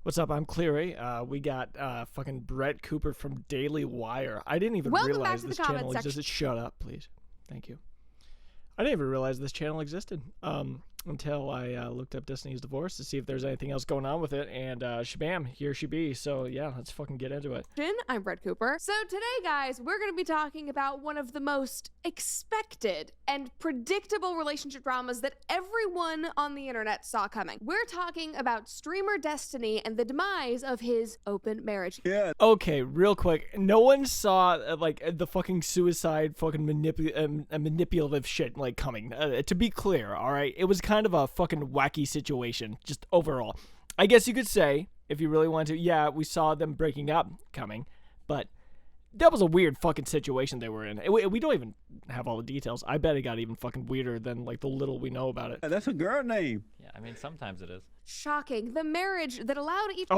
What's up? I'm Cleary. We got fucking Brett Cooper from Daily Wire. I didn't even Welcome realize back to this the comment channel section. existed. Shut up, please. Thank you. I didn't even realize this channel existed until I looked up Destiny's Divorce to see if there's anything else going on with it, and shabam, here she be. So yeah, let's fucking get into it. I'm Brett Cooper. So today, guys, we're going to be talking about one of the most expected and predictable relationship dramas that everyone on the internet saw coming. We're talking about streamer Destiny and the demise of his open marriage. Yeah. Okay, real quick. No one saw like the fucking suicide, fucking manipulative shit like coming. To be clear, all right, it was kind of a fucking wacky situation, just overall. I guess you could say, if you really want to, yeah, we saw them breaking up coming, but that was a weird fucking situation they were in. We don't even have all the details. I bet it got even fucking weirder than like the little we know about it. That's a girl name. Yeah, I mean, sometimes it is. Shocking. The marriage that allowed each...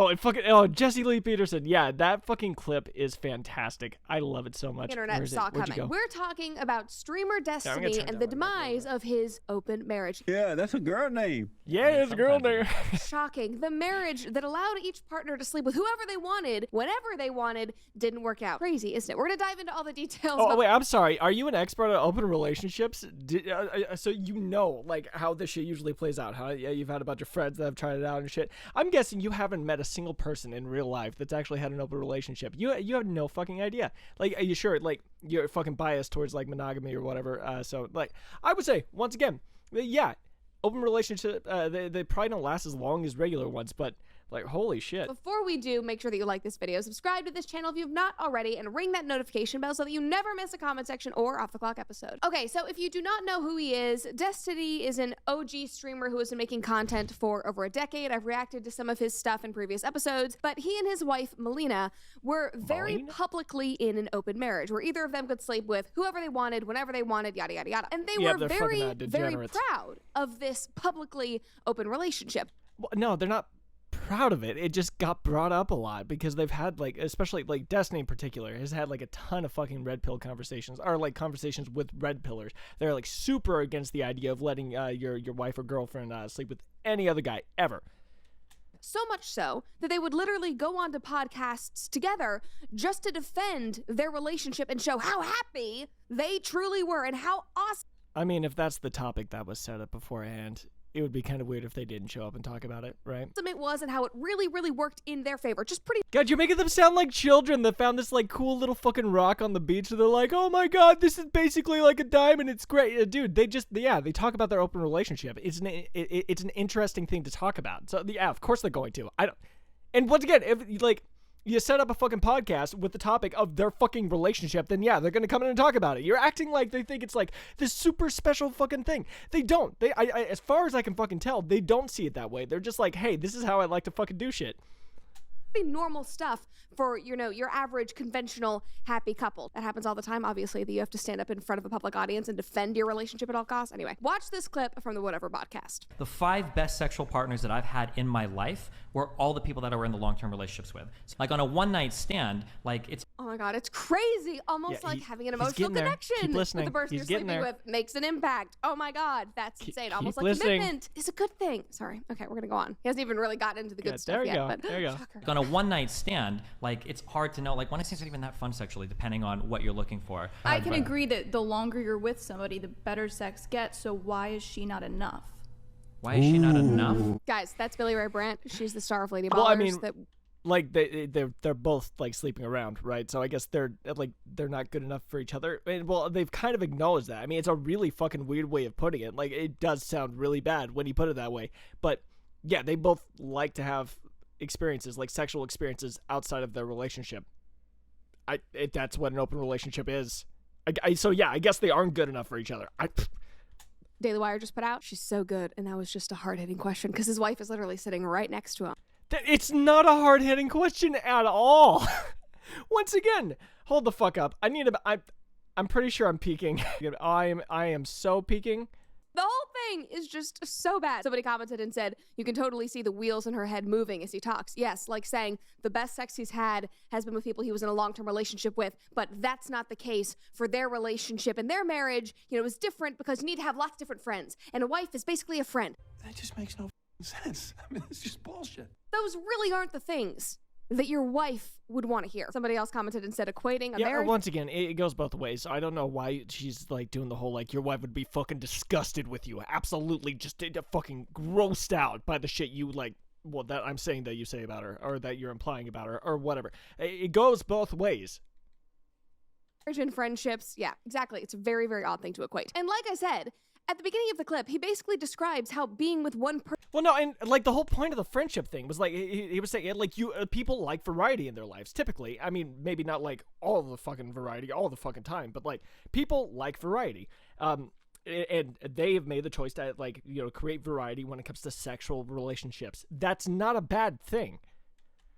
Jesse Lee Peterson. Yeah, that fucking clip is fantastic. I love it so much. internet saw coming. We're talking about streamer Destiny and the demise of his open marriage. Yeah, that's a girl name. Yeah, it's a girl there. Shocking. The marriage that allowed each partner to sleep with whoever they wanted, whenever they wanted, didn't work out. Crazy, isn't it? We're going to dive into all the details. Oh, wait, I'm sorry. Are you an expert at open relationships? So you know, like, how this shit usually plays out. How you've had a bunch of friends that have tried it out and shit. I'm guessing you haven't met a single person in real life that's actually had an open relationship. You have no fucking idea. Like, are you sure? Like, you're fucking biased towards, like, monogamy or whatever. So, like, I would say, once again, yeah, open relationship, they probably don't last as long as regular ones, but... like, holy shit. Before we do, make sure that you like this video, subscribe to this channel if you've not already, and ring that notification bell so that you never miss a comment section or off the clock episode. Okay, so if you do not know who he is, Destiny is an OG streamer who has been making content for over a decade. I've reacted to some of his stuff in previous episodes, but he and his wife, Melina, were very publicly in an open marriage where either of them could sleep with whoever they wanted, whenever they wanted, yada, yada, yada. And they were very, very proud of this publicly open relationship. Well, no, they're not proud of it. It just got brought up a lot because they've had, like, especially like Destiny in particular has had like a ton of fucking red pill conversations, or like conversations with red pillars. They're like super against the idea of letting your wife or girlfriend sleep with any other guy ever. So much so that they would literally go on to podcasts together just to defend their relationship and show how happy they truly were and how awesome. I mean, if that's the topic that was set up beforehand, it would be kind of weird if they didn't show up and talk about it, right? It was, and how it really, really worked in their favor. Just pretty... God, you're making them sound like children that found this, like, cool little fucking rock on the beach, and they're like, oh my god, this is basically like a diamond, it's great. Dude, they talk about their open relationship. It's an interesting thing to talk about. So, yeah, of course they're going to. And once again, if, like... you set up a fucking podcast with the topic of their fucking relationship, then yeah, they're gonna come in and talk about it. You're acting like they think it's like this super special fucking thing. They don't. As far as I can fucking tell, they don't see it that way. They're just like, hey, this is how I like to fucking do shit. Normal stuff for, you know, your average conventional happy couple. That happens all the time, obviously, that you have to stand up in front of a public audience and defend your relationship at all costs. Anyway, watch this clip from the Whatever podcast. The 5 best sexual partners that I've had in my life were all the people that I were in the long-term relationships with. So, like, on a one-night stand, like, it's... oh my god, it's crazy. Almost like having an emotional connection with the person you're sleeping with makes an impact. Oh my god, that's insane. Almost like commitment is a good thing. Sorry. Okay, we're gonna go on. He hasn't even really gotten into the good stuff yet. But there you go. Like, on a one-night stand, like, it's hard to know. Like, one-night stands aren't even that fun sexually, depending on what you're looking for. I can agree that the longer you're with somebody, the better sex gets. So why is she not enough? Why is she not enough? Guys, that's Billy Ray Brandt. She's the star of Lady Ballers. Well, I mean, like they're both like sleeping around, right? So I guess they're not good enough for each other. And, well, they've kind of acknowledged that. I mean, it's a really fucking weird way of putting it. Like, it does sound really bad when you put it that way. But yeah, they both like to have experiences, like sexual experiences outside of their relationship. That's what an open relationship is. So yeah, I guess they aren't good enough for each other. Daily Wire just put out, she's so good, and that was just a hard-hitting question because his wife is literally sitting right next to him. It's not a hard-hitting question at all. Once again, hold the fuck up. I'm pretty sure I'm peaking. I am so peaking. The whole thing is just so bad. Somebody commented and said, you can totally see the wheels in her head moving as he talks. Yes, like saying the best sex he's had has been with people he was in a long-term relationship with, but that's not the case for their relationship and their marriage. You know, is different because you need to have lots of different friends, and a wife is basically a friend. That just makes no sense. I mean, it's just bullshit. Those really aren't the things that your wife would want to hear. Somebody else commented instead equating a marriage. Once again, it goes both ways. I don't know why she's like doing the whole like your wife would be fucking disgusted with you. Absolutely just fucking grossed out by the shit you like. Well, that I'm saying that you say about her, or that you're implying about her, or whatever. It goes both ways. Marriage and friendships, yeah, exactly. It's a very, very odd thing to equate. And like I said, at the beginning of the clip, he basically describes how being with one person. Well, no, and like the whole point of the friendship thing was like he was saying like people like variety in their lives. Typically, I mean, maybe not like all the fucking variety all the fucking time, but like people like variety. And they have made the choice to like create variety when it comes to sexual relationships. That's not a bad thing.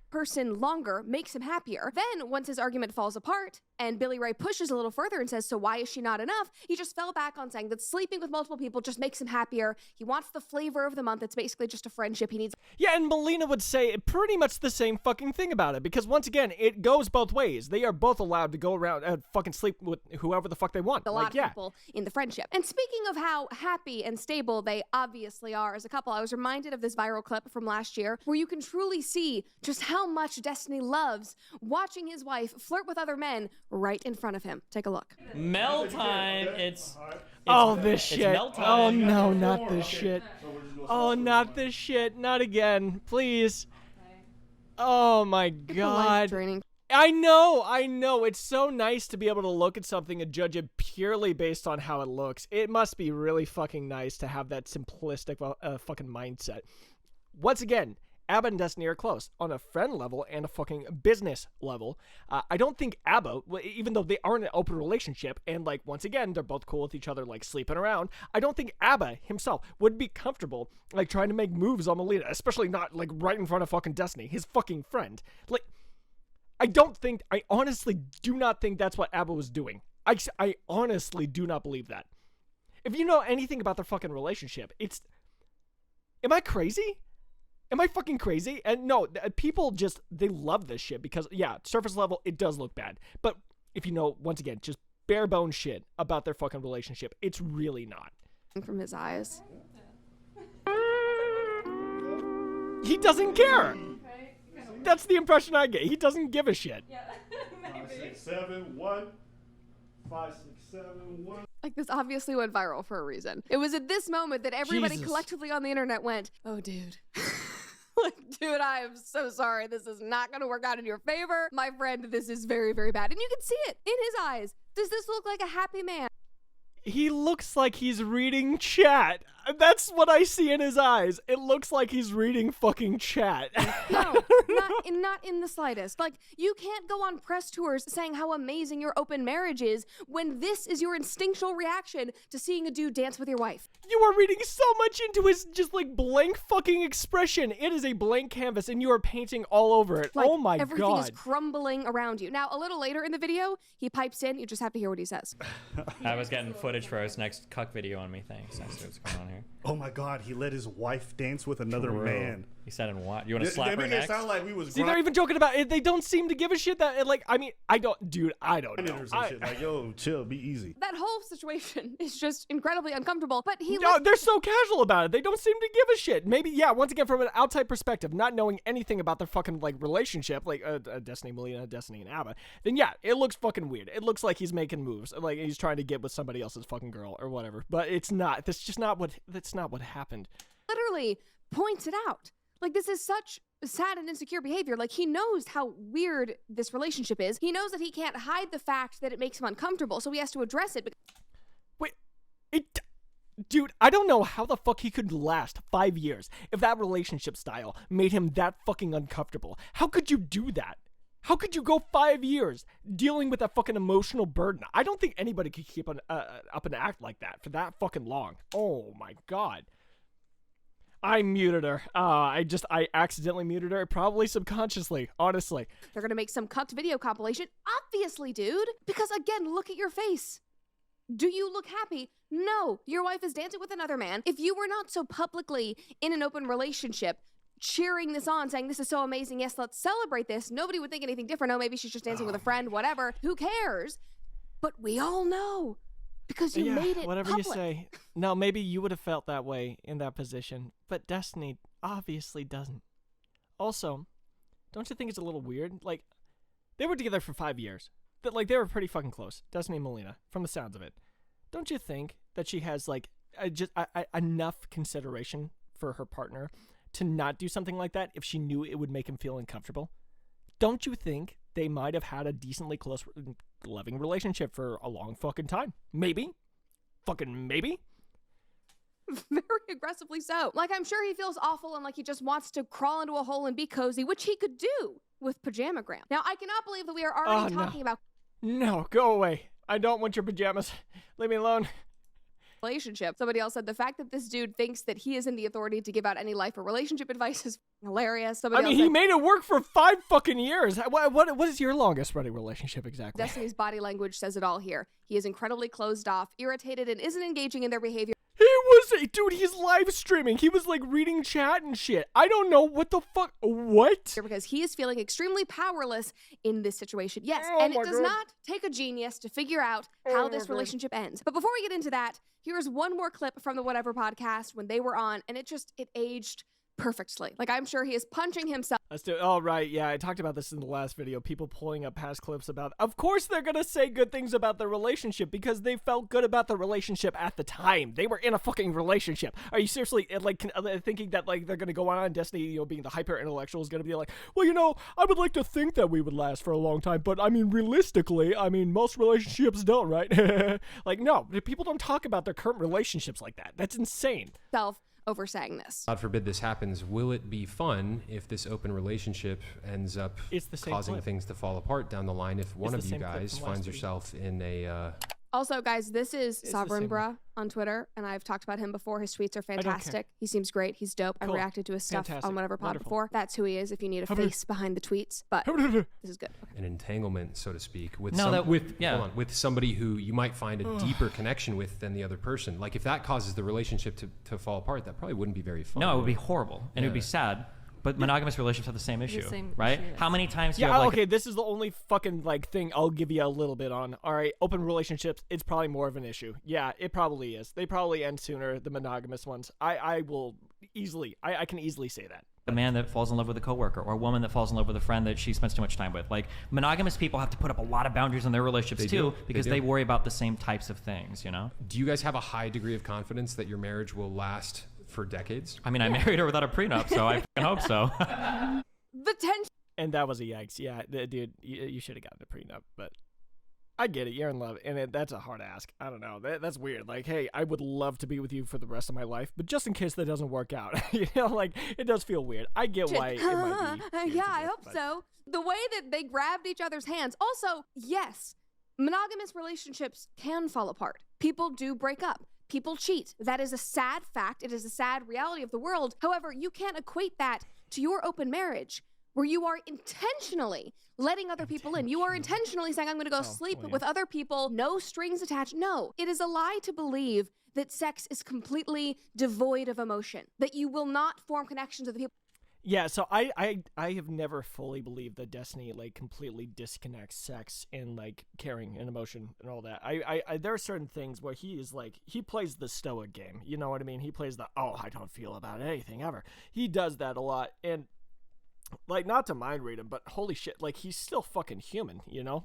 Person longer makes him happier. Then, once his argument falls apart and Billy Ray pushes a little further and says, so why is she not enough? He just fell back on saying that sleeping with multiple people just makes him happier. He wants the flavor of the month. It's basically just a friendship. He needs. Yeah, and Melina would say pretty much the same fucking thing about it, because once again, it goes both ways. They are both allowed to go around and fucking sleep with whoever the fuck they want. A lot of people in the friendship. And speaking of how happy and stable they obviously are as a couple, I was reminded of this viral clip from last year where you can truly see just how much Destiny loves watching his wife flirt with other men right in front of him. Take a look. Mel time. It's this shit. Mel time. Oh no, not this shit. Oh, not this shit. Not again. Please. Oh my god. Draining. I know. It's so nice to be able to look at something and judge it purely based on how it looks. It must be really fucking nice to have that simplistic fucking mindset. Once again, Abba and Destiny are close on a friend level and a fucking business level. I don't think Abba, even though they are in an open relationship and like once again they're both cool with each other, like sleeping around, I don't think Abba himself would be comfortable like trying to make moves on Melina, especially not like right in front of fucking Destiny, his fucking friend. Like, I honestly do not think that's what Abba was doing. I honestly do not believe that. If you know anything about their fucking relationship, am I crazy? Am I fucking crazy? And no, people just, they love this shit because, yeah, surface level, it does look bad. But if you know, once again, just bare bone shit about their fucking relationship, it's really not. From his eyes. He doesn't care. That's the impression I get. He doesn't give a shit. 5, 6, 7, 1. 5, 6, 7, 1. Like, this obviously went viral for a reason. It was at this moment that everybody Jesus. collectively on the internet went, oh, dude. Like, dude, I am so sorry. This is not going to work out in your favor. My friend, this is very, very bad. And you can see it in his eyes. Does this look like a happy man? He looks like he's reading chat. That's what I see in his eyes. It looks like he's reading fucking chat. No, not in the slightest. Like, you can't go on press tours saying how amazing your open marriage is when this is your instinctual reaction to seeing a dude dance with your wife. You are reading so much into his just like blank fucking expression. It is a blank canvas and you are painting all over it. Like, oh my everything god. is crumbling around you. Now, a little later in the video, he pipes in. You just have to hear what he says. I was getting footage for his next cuck video on me. Thanks. I see what's going on here. Oh my god, he let his wife dance with another man. He said in what? You want to They slap her make it next? sound like we was See, they're even joking about it. They don't seem to give a shit that, like, I mean, I don't know. grinding or some shit. Like, yo, chill, be easy. That whole situation is just incredibly uncomfortable, but he No, they're so casual about it. They don't seem to give a shit. Maybe, yeah, once again, from an outside perspective, not knowing anything about their fucking, like, relationship, like, Destiny, Melina, Destiny, and Abba, then yeah, it looks fucking weird. It looks like he's making moves. Like, he's trying to get with somebody else's fucking girl or whatever. But it's not. That's not what happened. literally points it out. Like, this is such sad and insecure behavior. Like, he knows how weird this relationship is. He knows that he can't hide the fact that it makes him uncomfortable, so he has to address it. Wait, dude, I don't know how the fuck he could last 5 years if that relationship style made him that fucking uncomfortable. How could you do that? How could you go 5 years dealing with that fucking emotional burden? I don't think anybody could keep up an act like that for that fucking long. Oh my god. I muted her. I accidentally muted her, probably subconsciously, honestly. They're gonna make some cucked video compilation. Obviously, dude. Because again, look at your face. Do you look happy? No. Your wife is dancing with another man. If you were not so publicly in an open relationship, cheering this on, saying this is so amazing, yes, let's celebrate this, nobody would think anything different. Oh, maybe she's just dancing with a friend, whatever. Who cares? But we all know. Because you made it whatever public. you say. No, maybe you would have felt that way in that position. But Destiny, obviously doesn't. Also, don't you think it's a little weird? Like, they were together for 5 years. That like they were pretty fucking close, Destiny and Melina, from the sounds of it. Don't you think that she has like enough consideration for her partner to not do something like that if she knew it would make him feel uncomfortable? Don't you think they might have had a decently close, loving relationship for a long fucking time? Maybe. Fucking maybe. Very aggressively so. Like, I'm sure he feels awful and like he just wants to crawl into a hole and be cozy, which he could do with Pajamagram. Now, I cannot believe that we are already talking about No, go away. I don't want your pajamas. Leave me alone. relationship. Somebody else said the fact that this dude thinks that he is in the authority to give out any life or relationship advice is hilarious. Somebody else he said, made it work for 5 fucking years. What is your longest running relationship exactly? Destiny's body language says it all here. He is incredibly closed off, irritated, and isn't engaging in their behavior. Dude, he's live streaming. He was like reading chat and shit. I don't know what the fuck. What? Because he is feeling extremely powerless in this situation. Yes, Oh and it my does God. not take a genius to figure out how this relationship ends. But before we get into that, here's one more clip from the Whatever podcast when they were on, and it aged perfectly. Like, I'm sure he is punching himself Let's do it. Oh, right. Yeah, I talked about this in the last video. People pulling up past clips about, of course they're going to say good things about the relationship because they felt good about the relationship at the time. They were in a fucking relationship. Are you seriously thinking that like they're going to go on Destiny, being the hyper intellectual is going to be like, well, I would like to think that we would last for a long time, but I mean, realistically, most relationships don't, right? Like, no, people don't talk about their current relationships like that. That's insane. over saying this. God forbid this happens, will it be fun if this open relationship ends up It's the same causing clip. things to fall apart down the line if one It's of the you same clip guys from last finds week. yourself in a Also, guys, this is the Sovereign same Bruh on Twitter, and I've talked about him before. His tweets are care. fantastic. He seems great. He's dope. I've Cool. reacted to his stuff Fantastic. on Whatever Pod Wonderful. before. That's who he is if you need a How about- face behind the tweets. But this is good. an entanglement, so to speak, with No, that- yeah. hold on, with somebody who you might find a deeper connection with than the other person. Like if that causes the relationship to fall apart, that probably wouldn't be very fun. No, it would be horrible and it would be Yeah. sad. But monogamous relationships have the same issue, same right? issue, yes. How many times do you Yeah, have like okay, this is the only fucking thing I'll give you a little bit on. All right, open relationships, it's probably more of an issue. Yeah, it probably is. They probably end sooner, the monogamous ones. I will easily, I can easily say that. a man that falls in love with a coworker or a woman that falls in love with a friend that she spends too much time with? Like monogamous people have to put up a lot of boundaries in their relationships They too do. because They they do. worry about the same types of things, you know? Do you guys have a high degree of confidence that your marriage will last for decades? I mean, I married her without a prenup, so I fucking hope so. The tension And that was a yikes. Yeah, dude, you should have gotten a prenup, but I get it. You're in love, and that's a hard ask. I don't know. That's weird. Like, hey, I would love to be with you for the rest of my life, but just in case that doesn't work out, it does feel weird. I get why it might be. weird yeah, to I do, hope but- so. The way that they grabbed each other's hands. Also, yes, monogamous relationships can fall apart. People do break up. People cheat. That is a sad fact. It is a sad reality of the world. However, you can't equate that to your open marriage where you are intentionally letting other people in. You are intentionally saying, I'm going to go sleep well, yeah. with other people, no strings attached. No, it is a lie to believe that sex is completely devoid of emotion, that you will not form connections with the people. Yeah, so I have never fully believed that Destiny completely disconnects sex and caring and emotion and all that. I there are certain things where he is he plays the stoic game. You know what I mean? He plays the I don't feel about anything ever. He does that a lot, and not to mind read him, but holy shit, he's still fucking human. You know,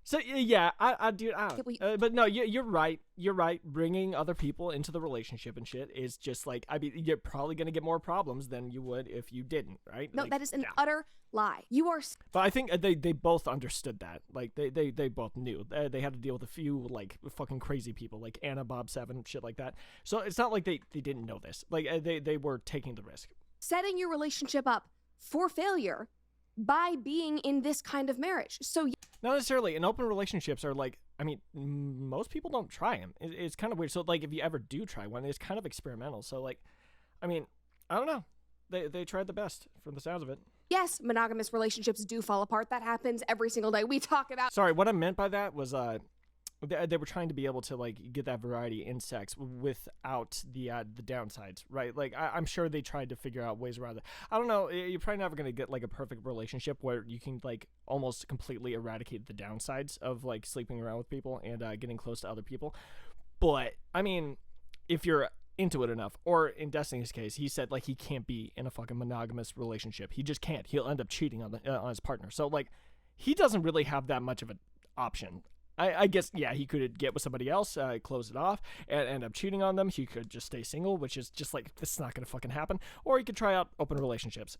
So yeah, I dude, I don't. But no, you're right. You're right. Bringing other people into the relationship and shit is just you're probably gonna get more problems than you would if you didn't, right? No, that is an utter lie. You are But I think they both understood that. They both knew they had to deal with a few fucking crazy people like Anna, Bob Seven, shit like that. So it's not like they didn't know this. They were taking the risk. setting your relationship up for failure by being in this kind of marriage. So Not necessarily. And open relationships are most people don't try them. It's kind of weird. So if you ever do try one, it's kind of experimental. So I don't know. They tried the best from the sounds of it. yes, monogamous relationships do fall apart. That happens every single day. We talk about Sorry, what I meant by that was they were trying to be able to get that variety in sex without the downsides, right? I'm sure they tried to figure out ways around it. I don't know. You're probably never gonna get a perfect relationship where you can almost completely eradicate the downsides of sleeping around with people and getting close to other people. But I mean, if you're into it enough, or in Destiny's case, he said like he can't be in a fucking monogamous relationship. He just can't. He'll end up cheating on his partner. So like, he doesn't really have that much of an option. I guess, yeah, he could get with somebody else, close it off, and end up cheating on them. He could just stay single, which is just like, this is not going to fucking happen. Or he could try out open relationships.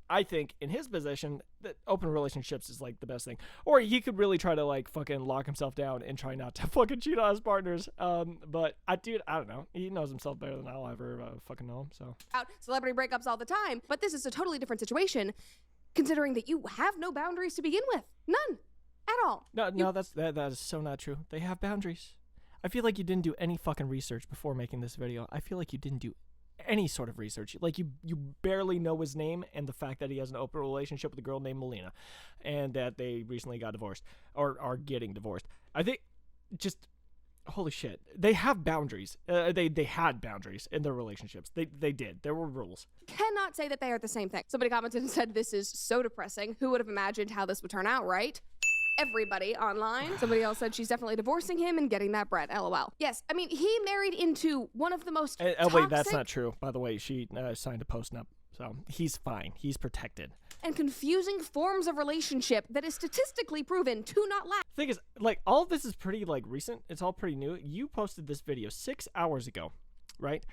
I think in his position, that open relationships is like the best thing. Or he could really try to like fucking lock himself down and try not to fucking cheat on his partners. But I don't know. He knows himself better than I'll ever fucking know him. So Out celebrity breakups all the time, but this is a totally different situation, considering that you have no boundaries to begin with. None. At all. No, that is so not true. They have boundaries. I feel like you didn't do any fucking research before making this video. I feel like you didn't do any sort of research. Like you barely know his name and the fact that he has an open relationship with a girl named Melina, and that they recently got divorced or are getting divorced. I think just holy shit. They have boundaries. They had boundaries in their relationships. They did. There were rules. Cannot say that they are the same thing. Somebody commented and said, "This is so depressing. Who would have imagined how this would turn out, right?" Everybody online. Somebody else said she's definitely divorcing him and getting that bread. LOL. Yes, I mean, he married into one of the most toxic... wait, that's not true. By the way, she signed a post-nup, so he's fine. He's protected. And confusing forms of relationship that is statistically proven to not last. The thing is, like, all of this is pretty, like, recent. It's all pretty new. You posted this video 6 hours ago, right?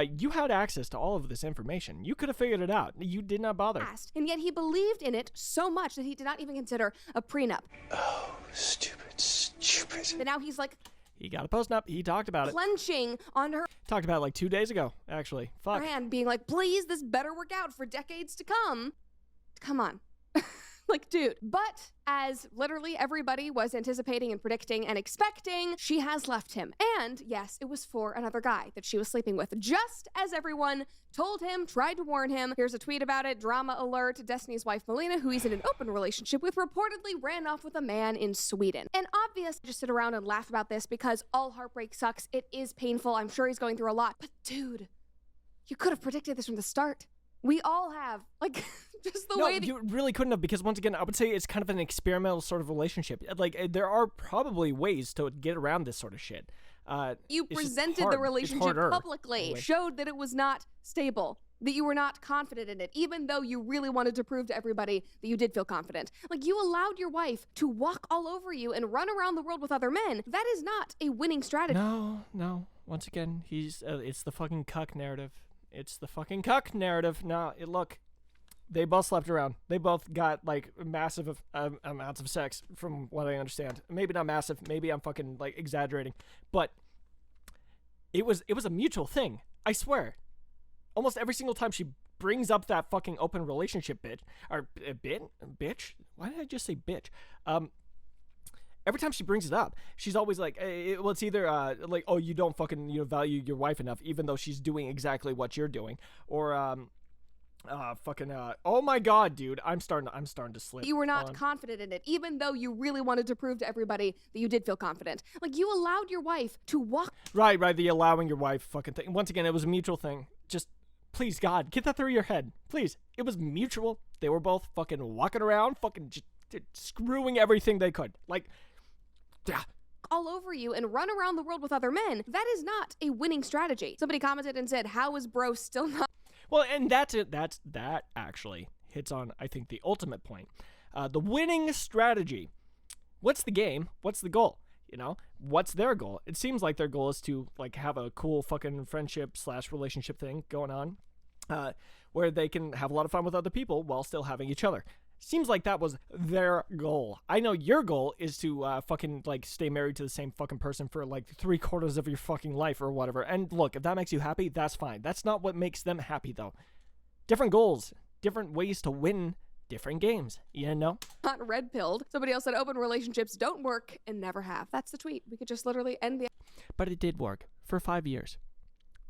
You had access to all of this information. You could have figured it out. You did not bother. And yet he believed in it so much that he did not even consider a prenup. Oh, stupid. But now he's like... He got a post-nup. He talked about it. Clenching on her Talked about it like 2 days ago, actually. Fuck. hand, being like, please, this better work out for decades to come. Come on. Like, dude. But as literally everybody was anticipating and predicting and expecting, she has left him. And yes, it was for another guy that she was sleeping with, just as everyone told him, tried to warn him. Here's a tweet about it. Drama alert. Destiny's wife, Melina, who he's in an open relationship with, reportedly ran off with a man in Sweden. And obviously, just sit around and laugh about this because all heartbreak sucks. It is painful. I'm sure he's going through a lot. But dude, you could have predicted this from the start. We all have. Like, just the way that... you really couldn't have, because once again, I would say it's kind of an experimental sort of relationship. Like, there are probably ways to get around this sort of shit. You it's just presented hard. the It's relationship harder. publicly, showed that it was not stable, that you were not confident in it, even though you really wanted to prove to everybody that you did feel confident. Like, you allowed your wife to walk all over you and run around the world with other men. That is not a winning strategy. No. Once again, it's the fucking cuck narrative. It's the fucking cuck narrative. No, look, they both slept around. They both got, like, massive amounts of sex, from what I understand. Maybe not massive. Maybe I'm fucking, like, exaggerating. But it was a mutual thing. I swear. Almost every single time she brings up that fucking open relationship bitch. Why did I just say bitch? Every time she brings it up, she's always like, it's either like, oh, you don't fucking value your wife enough, even though she's doing exactly what you're doing, or oh my god, dude, I'm starting to slip. You were not confident in it, even though you really wanted to prove to everybody that you did feel confident. Like, you allowed your wife to walk. Right, the allowing your wife fucking thing. Once again, it was a mutual thing. Just, please, God, get that through your head. Please. It was mutual. They were both fucking walking around, fucking just screwing everything they could. Like, yeah. All over you and run around the world with other men. That is not a winning strategy. Somebody commented and said, how is bro still not... Well, and that actually hits on, I think, the ultimate point. The winning strategy. What's the game? What's the goal? What's their goal? It seems like their goal is to, like, have a cool fucking friendship/relationship thing going on, where they can have a lot of fun with other people while still having each other. Seems like that was their goal. I know your goal is to fucking, like, stay married to the same fucking person for, like, 3/4 of your fucking life or whatever. And look, if that makes you happy, that's fine. That's not what makes them happy, though. Different goals, different ways to win different games, Not red-pilled. Somebody else said open relationships don't work and never have. That's the tweet. We could just literally end the But it did work for 5 years.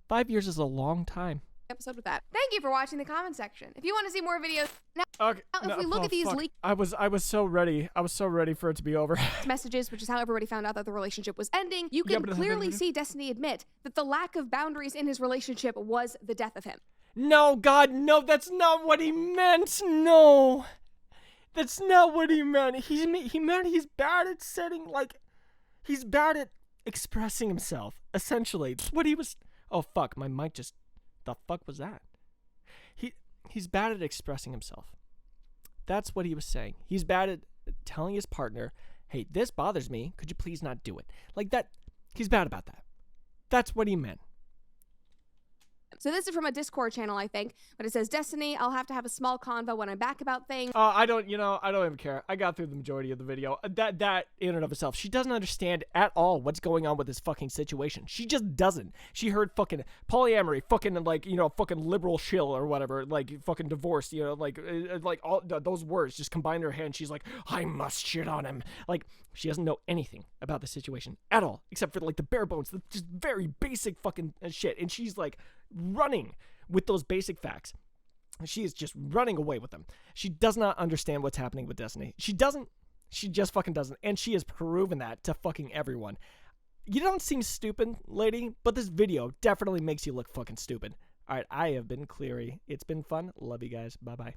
5 years is a long time. episode with that. Thank you for watching the comment section. If you want to see more videos... Now, if we look at these leaked I was so ready. I was so ready for it to be over. messages, which is how everybody found out that the relationship was ending, you can clearly see Destiny admit that the lack of boundaries in his relationship was the death of him. No, God, no, that's not what he meant. No. That's not what he meant. He meant he's bad at setting, like, he's bad at expressing himself, essentially. That's what he was... Oh fuck, my mic just, the fuck was that? He's bad at expressing himself. That's what he was saying. He's bad at telling his partner, hey, this bothers me, could you please not do it? Like that, he's bad about that. That's what he meant. So this is from a Discord channel, I think, but it says, Destiny, I'll have to have a small convo when I'm back about things. I don't even care. I got through the majority of the video. That in and of itself, she doesn't understand at all what's going on with this fucking situation. She just doesn't. She heard fucking polyamory, fucking like, fucking liberal shill or whatever, like fucking divorce, like all those words just combine in her head. And she's like, I must shit on him. Like, she doesn't know anything about the situation at all, except for like the bare bones, the just very basic fucking shit. And she's like running with those basic facts. She is just running away with them. She does not understand what's happening with Destiny. She doesn't. She just fucking doesn't. And she has proven that to fucking everyone. You don't seem stupid, lady, but this video definitely makes you look fucking stupid. All right, I have been Cleary. It's been fun. Love you guys. Bye-bye.